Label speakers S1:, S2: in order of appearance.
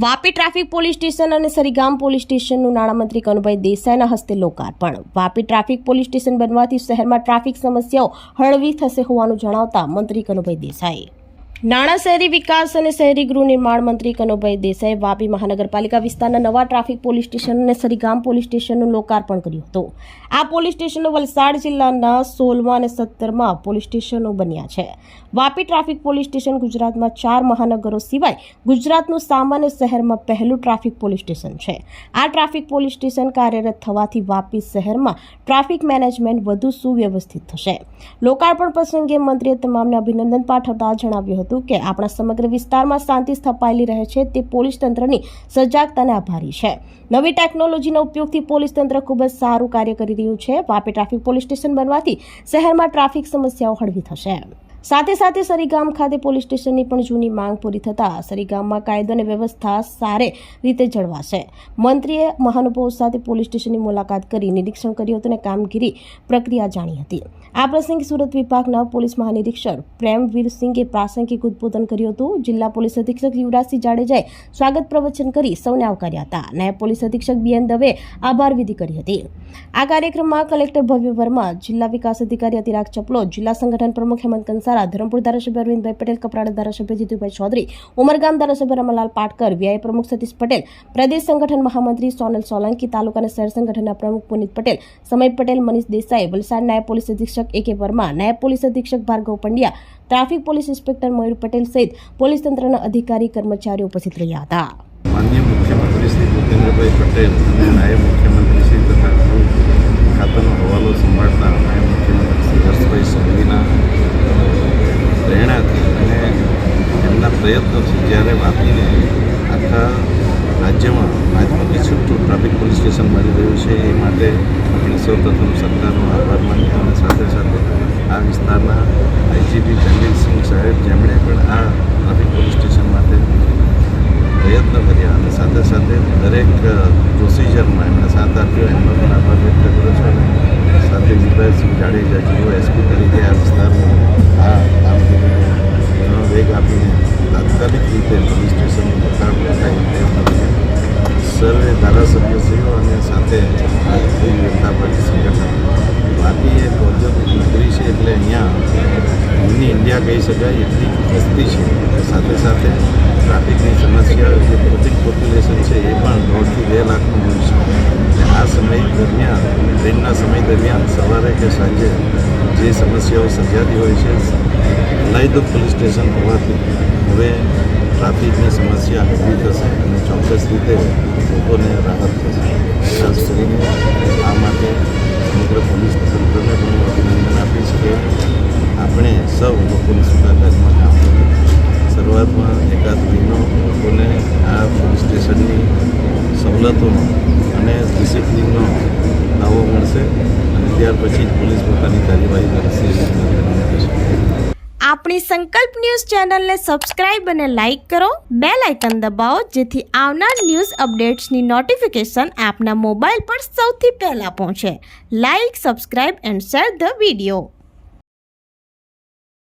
S1: Vapi traffic police station અને Sarigam police સ્ટેશનનું નાણામંત્રી કનુભાઈ દેસાઈના હસ્તે લોકાર્પણ। વાપી ટ્રાફિક પોલીસ સ્ટેશન બનવાથી શહેરમાં ટ્રાફિક સમસ્યાઓ હળવી થશે હોવાનું જણાવતા મંત્રી કનુભાઈ દેસાઈ। નાણાં શહેરી વિકાસ અને શહેરી ગૃહ નિર્માણ મંત્રી કનુભાઈ દેસાઈ વાપી મહાનગરપાલિકા વિસ્તારના નવા ટ્રાફિક પોલીસ સ્ટેશન અને સરીગામ પોલીસ સ્ટેશનનું લોકાર્પણ કર્યું હતું। આ પોલીસ સ્ટેશનો વલસાડ જિલ્લાના 16મા અને 17મા પોલીસ સ્ટેશનો બન્યા છે। વાપી ટ્રાફિક પોલીસ સ્ટેશન ગુજરાતમાં 4 મહાનગરો સિવાય ગુજરાતનું સામાન્ય શહેરમાં પહેલું ટ્રાફિક પોલીસ સ્ટેશન છે। આ ટ્રાફિક પોલીસ સ્ટેશન કાર્યરત થવાથી વાપી શહેરમાં ટ્રાફિક મેનેજમેન્ટ વધુ સુવ્યવસ્થિત થશે। લોકાર્પણ પ્રસંગે મંત્રીએ તમામને અભિનંદન પાઠવતા જણાવ્યું હતું કે આપણા સમગ્ર વિસ્તારમાં શાંતિ સ્થપાયેલી રહે છે તે પોલીસ તંત્રની સજાગતાને આભારી છે। નવી ટેકનોલોજીના ઉપયોગથી પોલીસ તંત્ર ખૂબ જ સારું કાર્ય કરી રહ્યું છે। વાપી ટ્રાફિક પોલીસ સ્ટેશન બનવાથી શહેરમાં ટ્રાફિક સમસ્યાઓ હળવી થશે। સાથે સાથે સરીગામ ખાતે પોલીસ સ્ટેશનની પણ જૂની માંગ પૂરી થતાં સરીગામમાં કાયદો અને વ્યવસ્થા સારી રીતે જળવાશે। મંત્રીએ મહાનુભાવો સાથે પોલીસ સ્ટેશનની મુલાકાત કરી નિરીક્ષણ કર્યું હતું અને કામગીરી પ્રક્રિયા જાણી હતી। આ પ્રસંગે સુરત વિભાગના પોલીસ મહાનિરીક્ષક પ્રેમવીરસિંઘે પ્રાસંગિક ઉદ્બોધન કર્યું હતું। જિલ્લા પોલીસ અધિક્ષક યુવરાજસિંહ જાડેજાએ સ્વાગત પ્રવચન કરી સૌને આવકાર્યા હતા। નાયબ પોલીસ અધિક્ષક બીએન દવેએ આભાર વિધિ કરી હતી। આ કાર્યક્રમમાં કલેક્ટર ભવ્ય વર્મા, જિલ્લા વિકાસ અધિકારી અતિરાગ ચપલો, જિલ્લા સંગઠન પ્રમુખ હેમંત કંસારા, ધરમપુર ધારાસભ્ય અરવિંદભાઈ પટેલ, કપરાડા ધારાસભ્ય જીતુભાઈ ચૌધરી, ઉમરગામ ધારાસભ્ય રમણલાલ પાટકર, વીઆઈ પ્રમુખ સતીશ પટેલ, પ્રદેશ સંગઠન મહામંત્રી સોનલ સોલંકી, તાલુકા અને શહેર સંગઠનના પ્રમુખ પુનિત પટેલ, સમય પટેલ, મનીષ દેસાઈ, વલસાડ નાયબ પોલીસ અધિક્ષક એકે વર્મા, નાયબ પોલીસ અધિક્ષક Bhargav Pandya, traffic police inspector Mayur Patel સહિત પોલીસ તંત્રના અધિકારી કર્મચારીઓ ઉપસ્થિત રહ્યા હતા।
S2: માનનીય મુખ્યમંત્રી શ્રી ભૂપેન્દ્રભાઈ પટેલ અને નાયબ મુખ્યમંત્રી શ્રી તથા ગૃહ ખાતાનો હવાલો સંભાળતા નાયબ મુખ્યમંત્રી શ્રી હર્ષભાઈ સંઘવીના પ્રેરણાથી અને એમના પ્રયત્નોથી જ્યારે વાપીને આખા રાજ્યમાં રાજ્યમાંથી છૂટું ટ્રાફિક પોલીસ સ્ટેશન મળી રહ્યું છે એ માટે આપણે સૌપ્રથમ સરકારનો આભાર માનીએ અને સાથે સાથે આ વિસ્તારના આઈજીપી જંગીરસિંહ સાહેબ જેમણે પણ આ ટ્રાફિક પોલીસ સ્ટેશન માટે પ્રયત્ન કર્યા અને સાથે સાથે દરેક પ્રોસિજરમાં એમણે સાથ આપ્યો એમનો પણ આભાર વ્યક્ત કર્યો છે અને સાથે યુવરાજસિંહ જાડેજા જેઓ એસપી તરીકે આ વિસ્તારમાં આ કામગીરીનો વેગ આપીને તાત્કાલિક રીતે પોલીસ સ્ટેશનનું લોકાર્પણ થાય પ્રયત્ન કર્યા। સર્વે ધારાસભ્યશ્રીઓ અને સાથે ભારતીય જનતા પાર્ટી સંગઠન વાપી એક ઔદ્યોગિક નગરી છે એટલે અહીંયા મિની ઇન્ડિયા કહી શકાય એટલી વસ્તી છે। સાથે સાથે ટ્રાફિકની સમસ્યા જે પબ્લિક પોપ્યુલેશન છે એ પણ 1.5 થી 2 લાખનું હોય છે। આ સમય દરમિયાન ટ્રેનના સમય દરમિયાન સવારે કે સાંજે જે સમસ્યાઓ સર્જાતી હોય છે લાયદુક પોલીસ સ્ટેશન હોવાથી હવે ટ્રાફિકની સમસ્યા હળવી થશે અને ચોક્કસ રીતે લોકોને રાહત થશે। ખાસ કરીને આ માટે સમગ્ર પોલીસ તંત્રને પણ હું અભિનંદન આપીશ કે આપણે સૌ લોકોની સુખાકારીમાં કામ કર્યું। શરૂઆતમાં એકાદ મહિનો લોકોને આ પોલીસ સ્ટેશનની સવલતોનો અને ડિસિપ્લિનનો લાવો મળશે અને ત્યાર પછી જ પોલીસ પોતાની કાર્યવાહી કરશે।
S1: આપણી સંકલ્પ ન્યૂઝ ચેનલને સબસ્ક્રાઇબ અને લાઇક કરો, બેલ આઇકન દબાવો જેથી આવનાર ન્યૂઝ અપડેટ્સની નોટિફિકેશન આપના મોબાઈલ પર સૌથી પહેલા પહોંચે। Like, subscribe and share the video.